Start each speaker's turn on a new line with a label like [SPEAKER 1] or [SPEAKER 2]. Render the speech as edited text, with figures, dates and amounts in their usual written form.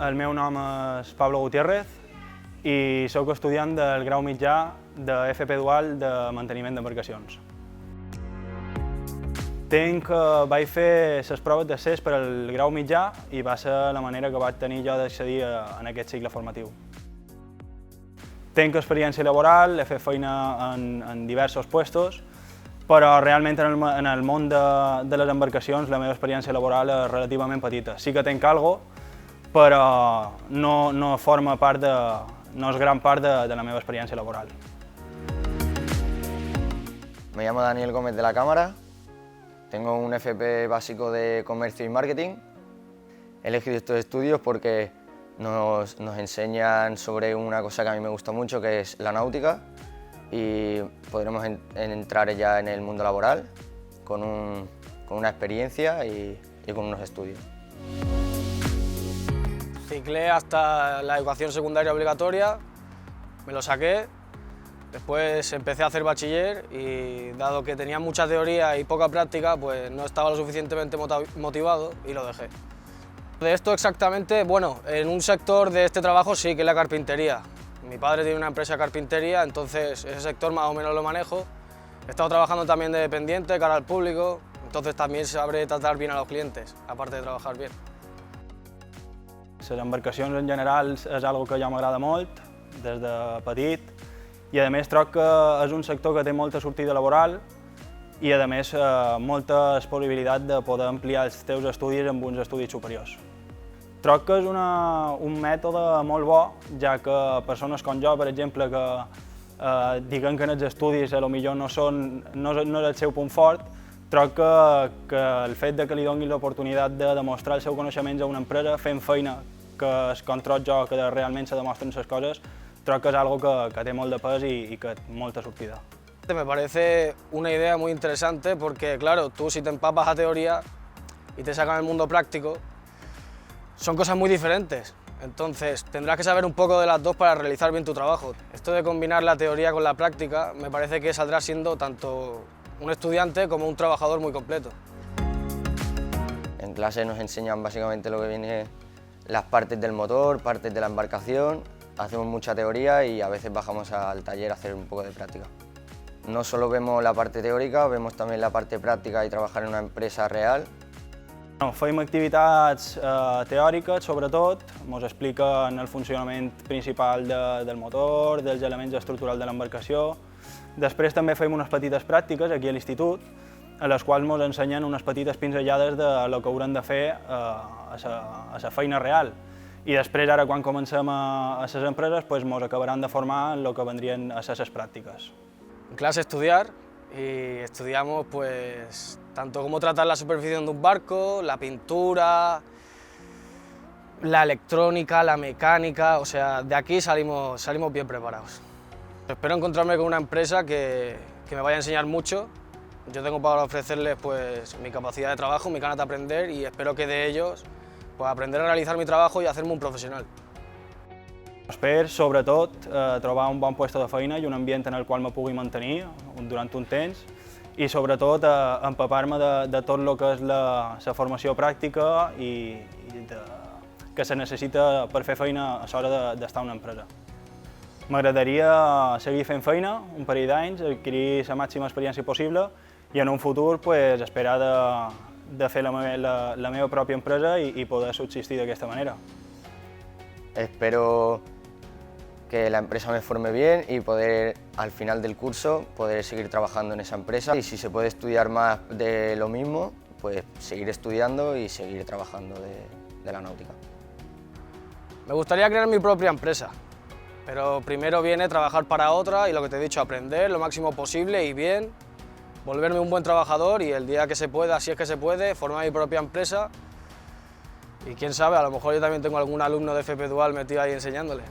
[SPEAKER 1] El meu nom és Pablo Gutiérrez i sóc estudiant del grau mitjà de FP Dual de manteniment d'embarcacions. Vaig fer les proves d'accés per al grau mitjà i va ser la manera que vaig tenir jo d'accedir en aquest cicle formatiu. Tinc experiència laboral, he fet feina en diversos puestos, però realment en el món de les embarcacions la meva experiència laboral és relativament petita. Sí que tinc alguna cosa, però no forma part no és gran part de la meva experiència laboral.
[SPEAKER 2] Me llamo Daniel Gómez de la Cámara, tengo un FP básico de Comercio y Marketing. He elegido estos estudios porque nos enseñan sobre una cosa que a mí me gusta mucho, que es la náutica, y podremos entrar ya en el mundo laboral con una experiencia y con unos estudios.
[SPEAKER 3] Ciclé hasta la educación secundaria obligatoria, me lo saqué, después empecé a hacer bachiller y dado que tenía mucha teoría y poca práctica, pues no estaba lo suficientemente motivado y lo dejé. De esto exactamente, bueno, en un sector de este trabajo sí, que es la carpintería. Mi padre tiene una empresa de carpintería, entonces ese sector más o menos lo manejo. He estado trabajando también de dependiente, cara al público, entonces también sabré tratar bien a los clientes, aparte de trabajar bien.
[SPEAKER 1] Les embarcacions en general és algo que ja m'agrada molt, des de petit, i a més troc que és un sector que té molta sortida laboral i a més moltes possibilitats de poder ampliar els teus estudis amb uns estudis superiors. Troc que és un mètode molt bo, ja que persones com jo, per exemple, que diguen que en els estudis potser no és el seu punt fort, troc que el fet que li donin l'oportunitat de demostrar els seus coneixements a una empresa fent feina que és com troc jo, que realment se demostren les coses, troc que és algo que té molt de pes i que té molta sortida.
[SPEAKER 3] Me parece una idea muy interesante porque, claro, tú si te empapas a teoría y te sacan el mundo práctico, son cosas muy diferentes. Entonces, tendrás que saber un poco de las dos para realizar bien tu trabajo. Esto de combinar la teoría con la práctica me parece que saldrá siendo tanto un estudiante como un trabajador muy completo.
[SPEAKER 2] En clase nos enseñan básicamente lo que viene las partes del motor, partes de la embarcación, hacemos mucha teoría y a veces bajamos al taller a hacer un poco de práctica. No solo vemos la parte teòrica, vemos també la parte pràctica i treballar en una empresa real.
[SPEAKER 1] Fem activitats teòriques, sobretot, ens expliquen el funcionament principal del motor, dels elements estructurals de l'embarcació. Després també fem unes petites pràctiques aquí a l'institut, a les quals ens ensenyen unes petites pinzellades del que haurem de fer a la feina real. I després, ara, quan comencem a les empreses, ens acabaran de formar en el que vendrien a ser les pràctiques.
[SPEAKER 3] En clase estudiar y estudiamos pues tanto cómo tratar la superficie de un barco, la pintura, la electrónica, la mecánica, o sea, de aquí salimos bien preparados. Espero encontrarme con una empresa que me vaya a enseñar mucho. Yo tengo para ofrecerles pues mi capacidad de trabajo, mi ganas de aprender y espero que de ellos pues aprender a realizar mi trabajo i fer-me un professional.
[SPEAKER 1] Espero, sobretot, trobar un bon lloc de feina i un ambient en el qual me pugui mantenir durant un temps i, sobretot, empapar-me de tot el que és la formació pràctica i que se necessita per fer feina a l'hora d'estar a una empresa. M'agradaria seguir fent feina un parell d'anys, adquirir la màxima experiència possible i en un futur esperar de fer la meva pròpia empresa i poder subsistir d'aquesta manera.
[SPEAKER 2] Espero que la empresa me forme bien y poder, al final del curso, poder seguir trabajando en esa empresa. Y si se puede estudiar más de lo mismo, pues seguir estudiando y seguir trabajando de la náutica.
[SPEAKER 3] Me gustaría crear mi propia empresa, pero primero viene trabajar para otra y lo que te he dicho, aprender lo máximo posible y bien, volverme un buen trabajador y el día que se pueda, si es que se puede, formar mi propia empresa y quién sabe, a lo mejor yo también tengo algún alumno de FP Dual metido ahí enseñándole.